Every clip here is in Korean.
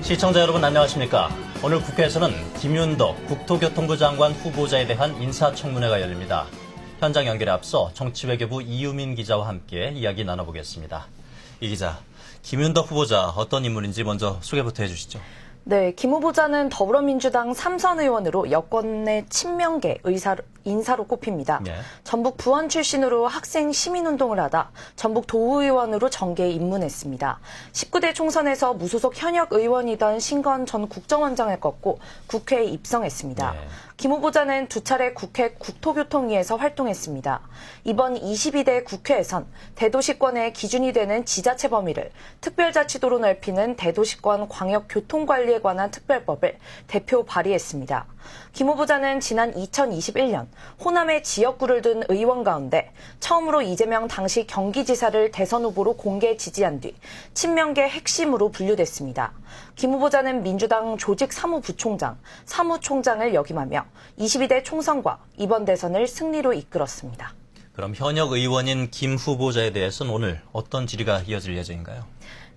시청자 여러분 안녕하십니까? 오늘 국회에서는 김윤덕 국토교통부 장관 후보자에 대한 인사청문회가 열립니다. 현장 연결에 앞서 정치외교부 이유민 기자와 함께 이야기 나눠보겠습니다. 이 기자, 김윤덕 후보자 어떤 인물인지 먼저 소개부터 해주시죠. 네, 김 후보자는 더불어민주당 3선 의원으로 여권의 친명계 인사로 꼽힙니다. 네. 전북 부원 출신으로 학생 시민운동을 하다 전북 도의원으로 정계에 입문했습니다. 19대 총선에서 무소속 현역 의원이던 신건 전 국정원장을 꺾고 국회에 입성했습니다. 네. 김 후보자는 두 차례 국회 국토교통위에서 활동했습니다. 이번 22대 국회에선 대도시권의 기준이 되는 지자체 범위를 특별자치도로 넓히는 대도시권 광역교통관리에 관한 특별법을 대표 발의했습니다. 김 후보자는 지난 2021년 호남의 지역구를 둔 의원 가운데 처음으로 이재명 당시 경기지사를 대선 후보로 공개 지지한 뒤 친명계 핵심으로 분류됐습니다. 김 후보자는 민주당 조직사무부총장, 사무총장을 역임하며 22대 총선과 이번 대선을 승리로 이끌었습니다. 그럼 현역 의원인 김 후보자에 대해서는 오늘 어떤 질의가 이어질 예정인가요?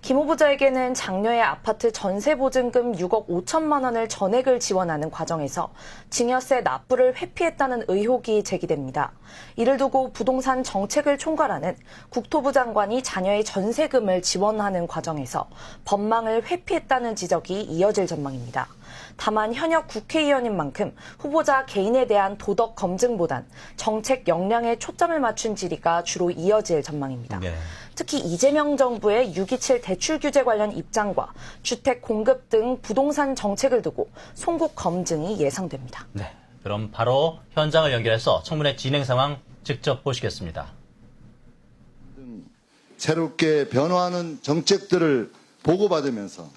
김 후보자에게는 장녀의 아파트 전세보증금 6억 5천만 원을 전액을 지원하는 과정에서 증여세 납부를 회피했다는 의혹이 제기됩니다. 이를 두고 부동산 정책을 총괄하는 국토부 장관이 자녀의 전세금을 지원하는 과정에서 법망을 회피했다는 지적이 이어질 전망입니다. 다만 현역 국회의원인 만큼 후보자 개인에 대한 도덕 검증보단 정책 역량에 초점을 맞춘 질의가 주로 이어질 전망입니다. 네. 특히 이재명 정부의 6.27 대출 규제 관련 입장과 주택 공급 등 부동산 정책을 두고 송국 검증이 예상됩니다. 네, 그럼 바로 현장을 연결해서 청문회 진행 상황 직접 보시겠습니다. 새롭게 변화하는 정책들을 보고받으면서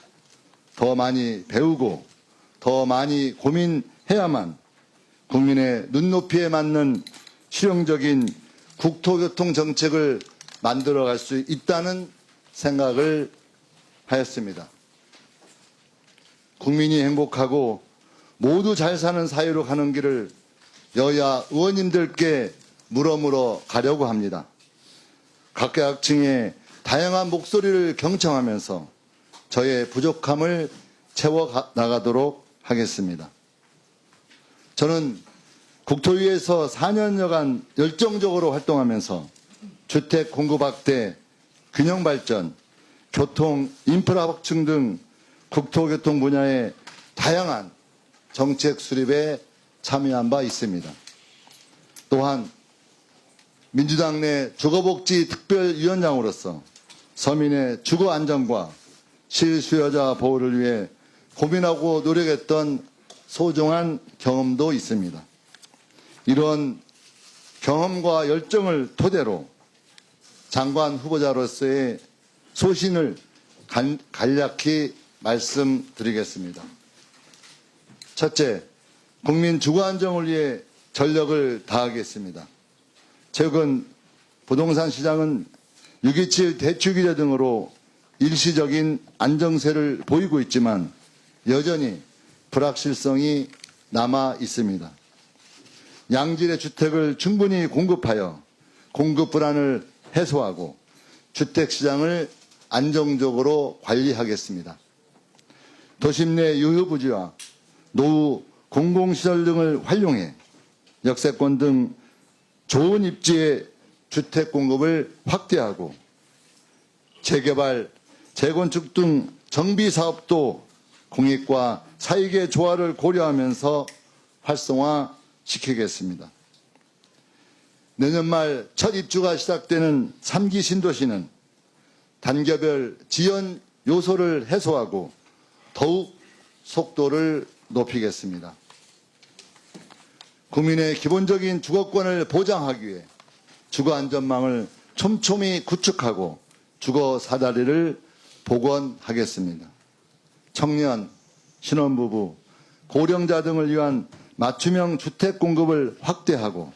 더 많이 배우고 더 많이 고민해야만 국민의 눈높이에 맞는 실용적인 국토교통 정책을 만들어갈 수 있다는 생각을 하였습니다. 국민이 행복하고 모두 잘 사는 사회로 가는 길을 여야 의원님들께 물어 가려고 합니다. 각계각층의 다양한 목소리를 경청하면서 저의 부족함을 채워 나가도록 하겠습니다. 저는 국토위에서 4년여간 열정적으로 활동하면서 주택 공급 확대, 균형 발전, 교통 인프라 확충 등 국토교통 분야의 다양한 정책 수립에 참여한 바 있습니다. 또한 민주당 내 주거복지 특별위원장으로서 서민의 주거 안정과 실수요자 보호를 위해 고민하고 노력했던 소중한 경험도 있습니다. 이런 경험과 열정을 토대로 장관 후보자로서의 소신을 간략히 말씀드리겠습니다. 첫째, 국민 주거 안정을 위해 전력을 다하겠습니다. 최근 부동산 시장은 6.27 대출 규제 등으로 일시적인 안정세를 보이고 있지만 여전히 불확실성이 남아 있습니다. 양질의 주택을 충분히 공급하여 공급 불안을 해소하고 주택시장을 안정적으로 관리하겠습니다. 도심 내 유휴부지와 노후 공공시설 등을 활용해 역세권 등 좋은 입지의 주택 공급을 확대하고 재개발, 재건축 등 정비 사업도 공익과 사익의 조화를 고려하면서 활성화시키겠습니다. 내년 말 첫 입주가 시작되는 3기 신도시는 단계별 지연 요소를 해소하고 더욱 속도를 높이겠습니다. 국민의 기본적인 주거권을 보장하기 위해 주거 안전망을 촘촘히 구축하고 주거 사다리를 복원하겠습니다. 청년, 신혼부부, 고령자 등을 위한 맞춤형 주택 공급을 확대하고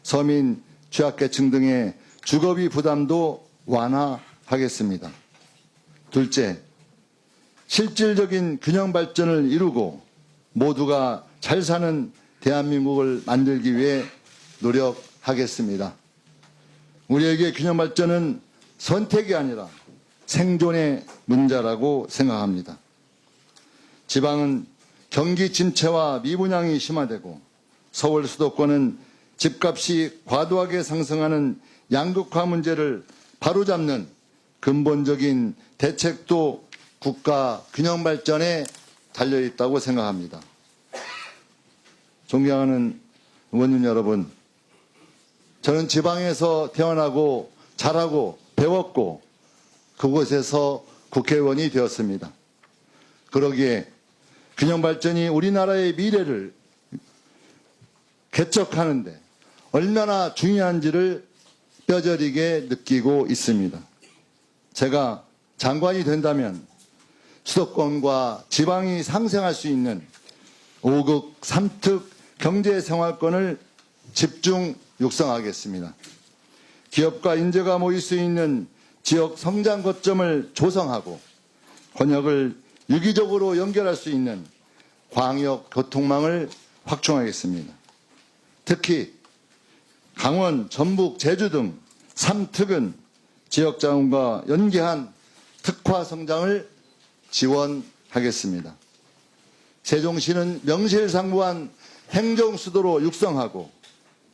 서민, 취약계층 등의 주거비 부담도 완화하겠습니다. 둘째, 실질적인 균형 발전을 이루고 모두가 잘 사는 대한민국을 만들기 위해 노력하겠습니다. 우리에게 균형 발전은 선택이 아니라 생존의 문제라고 생각합니다. 지방은 경기 침체와 미분양이 심화되고 서울 수도권은 집값이 과도하게 상승하는 양극화 문제를 바로잡는 근본적인 대책도 국가 균형 발전에 달려 있다고 생각합니다. 존경하는 의원님 여러분, 저는 지방에서 태어나고 자라고 배웠고 그곳에서 국회의원이 되었습니다. 그러기에 균형 발전이 우리나라의 미래를 개척하는데 얼마나 중요한지를 뼈저리게 느끼고 있습니다. 제가 장관이 된다면 수도권과 지방이 상생할 수 있는 5극 3특 경제생활권을 집중 육성하겠습니다. 기업과 인재가 모일 수 있는 지역 성장 거점을 조성하고 권역을 유기적으로 연결할 수 있는 광역 교통망을 확충하겠습니다. 특히 강원, 전북, 제주 등 3특은 지역 자원과 연계한 특화 성장을 지원하겠습니다. 세종시는 명실상부한 행정수도로 육성하고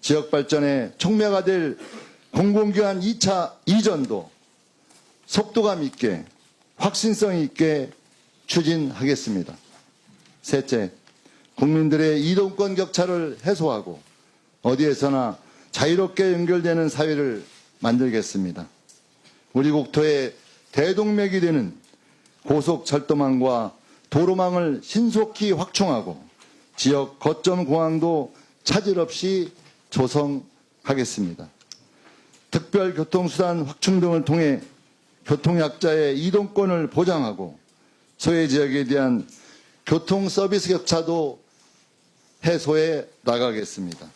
지역 발전에 촉매가 될 공공기관 2차 이전도 속도감 있게 확신성 있게 추진하겠습니다. 셋째, 국민들의 이동권 격차를 해소하고 어디에서나 자유롭게 연결되는 사회를 만들겠습니다. 우리 국토의 대동맥이 되는 고속철도망과 도로망을 신속히 확충하고 지역 거점 공항도 차질 없이 조성하겠습니다. 특별교통수단 확충 등을 통해 교통약자의 이동권을 보장하고 소외 지역에 대한 교통 서비스 격차도 해소해 나가겠습니다.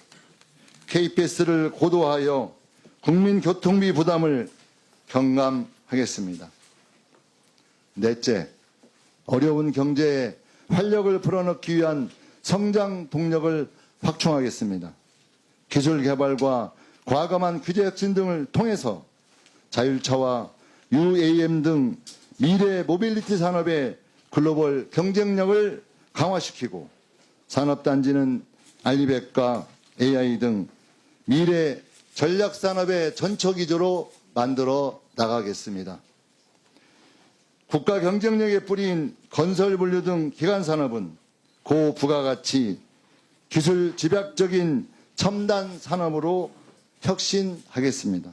KPS를 고도화하여 국민 교통비 부담을 경감하겠습니다. 넷째, 어려운 경제에 활력을 불어넣기 위한 성장 동력을 확충하겠습니다. 기술 개발과 과감한 규제 혁신 등을 통해서 자율차와 UAM 등 미래 모빌리티 산업의 글로벌 경쟁력을 강화시키고 산업단지는 알리백과 AI 등 미래 전략산업의 전처기조로 만들어 나가겠습니다. 국가 경쟁력의 뿌리인 건설 분류 등 기간산업은 고부가가치, 기술 집약적인 첨단 산업으로 혁신하겠습니다.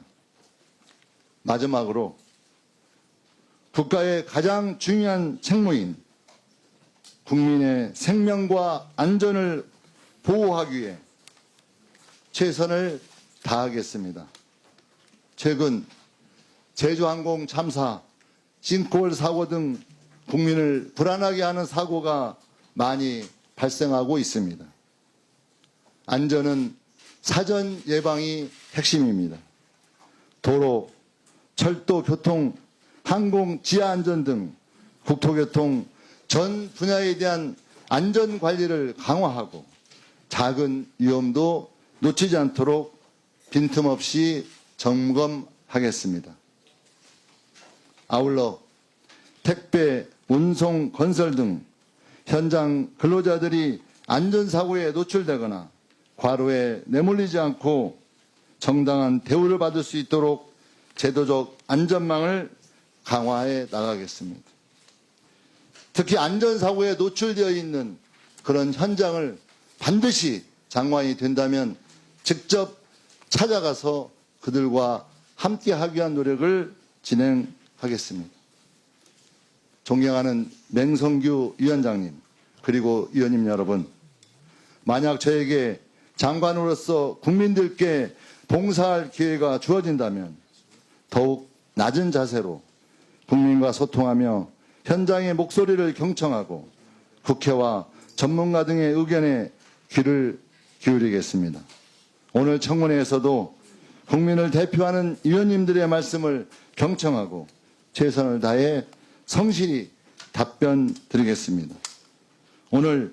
마지막으로 국가의 가장 중요한 책무인 국민의 생명과 안전을 보호하기 위해 최선을 다하겠습니다. 최근 제주항공 참사, 싱크홀 사고 등 국민을 불안하게 하는 사고가 많이 발생하고 있습니다. 안전은 사전 예방이 핵심입니다. 도로, 철도, 교통, 항공, 지하 안전 등 국토교통 전 분야에 대한 안전 관리를 강화하고 작은 위험도 놓치지 않도록 빈틈없이 점검하겠습니다. 아울러 택배, 운송, 건설 등 현장 근로자들이 안전사고에 노출되거나 과로에 내몰리지 않고 정당한 대우를 받을 수 있도록 제도적 안전망을 강화해 나가겠습니다. 특히 안전사고에 노출되어 있는 그런 현장을 반드시 장관이 된다면 직접 찾아가서 그들과 함께 하기 위한 노력을 진행하겠습니다. 존경하는 맹성규 위원장님 그리고 위원님 여러분, 만약 저에게 장관으로서 국민들께 봉사할 기회가 주어진다면 더욱 낮은 자세로 국민과 소통하며 현장의 목소리를 경청하고 국회와 전문가 등의 의견에 귀를 기울이겠습니다. 오늘 청문회에서도 국민을 대표하는 위원님들의 말씀을 경청하고 최선을 다해 성실히 답변 드리겠습니다. 오늘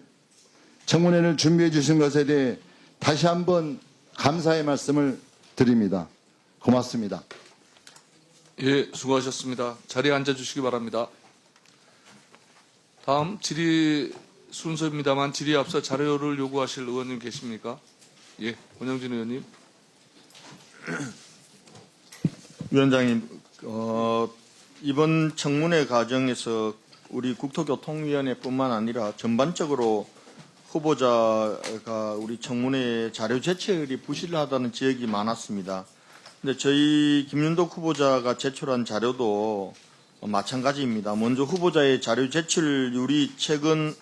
청문회를 준비해 주신 것에 대해 다시 한번 감사의 말씀을 드립니다. 고맙습니다. 예, 수고하셨습니다. 자리에 앉아주시기 바랍니다. 다음 질의 순서입니다만 질의에 앞서 자료를 요구하실 의원님 계십니까? 예, 원영진 의원님. 위원장님, 이번 청문회 과정에서 우리 국토교통위원회뿐만 아니라 전반적으로 후보자가 우리 청문회 자료 제출이 부실하다는 지적이 많았습니다. 근데 저희 김윤덕 후보자가 제출한 자료도 마찬가지입니다. 먼저 후보자의 자료 제출률이 최근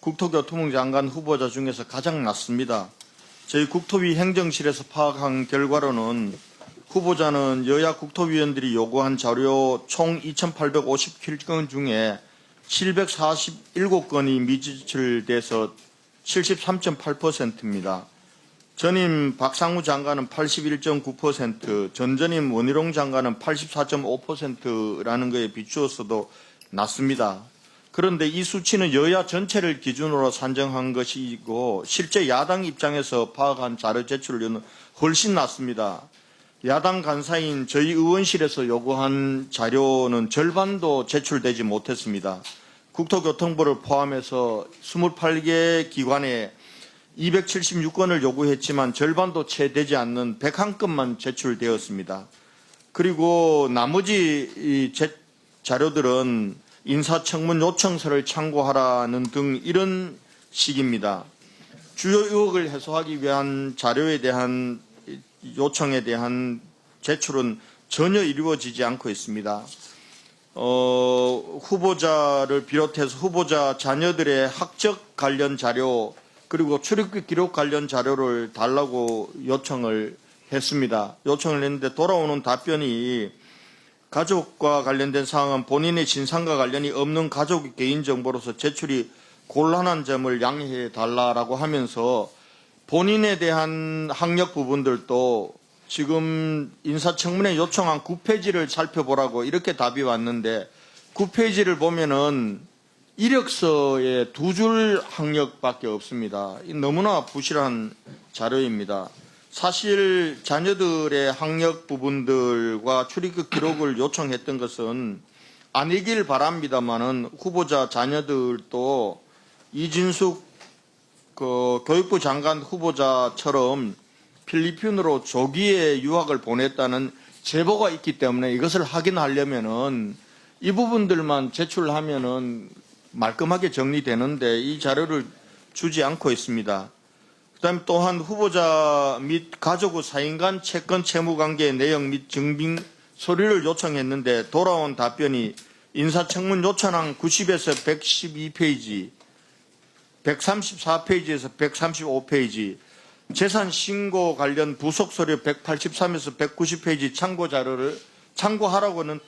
국토교통부 장관 후보자 중에서 가장 낮습니다. 저희 국토위 행정실에서 파악한 결과로는 후보자는 여야 국토위원들이 요구한 자료 총 2,857건 중에 747건이 미제출돼서 73.8%입니다. 전임 박상우 장관은 81.9%, 전전임 원희룡 장관은 84.5%라는 것에 비추어서도 낮습니다. 그런데 이 수치는 여야 전체를 기준으로 산정한 것이고 실제 야당 입장에서 파악한 자료 제출률은 훨씬 낮습니다. 야당 간사인 저희 의원실에서 요구한 자료는 절반도 제출되지 못했습니다. 국토교통부를 포함해서 28개 기관에 276건을 요구했지만 절반도 채 되지 않는 101건만 제출되었습니다. 그리고 나머지 이 자료들은 인사청문 요청서를 참고하라는 등 이런 식입니다. 주요 의혹을 해소하기 위한 자료에 대한 요청에 대한 제출은 전혀 이루어지지 않고 있습니다. 후보자를 비롯해서 후보자 자녀들의 학적 관련 자료 그리고 출입국 기록 관련 자료를 달라고 요청을 했습니다. 요청을 했는데 돌아오는 답변이 가족과 관련된 사항은 본인의 진상과 관련이 없는 가족 개인정보로서 제출이 곤란한 점을 양해해 달라고 하면서 본인에 대한 학력 부분들도 지금 인사청문회 요청한 9페이지를 살펴보라고 이렇게 답이 왔는데 9페이지를 보면은 이력서에 2줄 학력밖에 없습니다. 너무나 부실한 자료입니다. 사실 자녀들의 학력 부분들과 출입국 기록을 요청했던 것은 아니길 바랍니다만은 후보자 자녀들도 이진숙 교육부 장관 후보자처럼 필리핀으로 조기에 유학을 보냈다는 제보가 있기 때문에 이것을 확인하려면은 이 부분들만 제출하면은 말끔하게 정리되는데 이 자료를 주지 않고 있습니다. 그다음 또한 후보자 및 가족의 사인간 채권 채무관계 내용 및 증빙 서류를 요청했는데 돌아온 답변이 인사청문 요청한 90에서 112페이지, 134페이지에서 135페이지, 재산 신고 관련 부속 서류 183에서 190페이지 참고 자료를 참고하라고는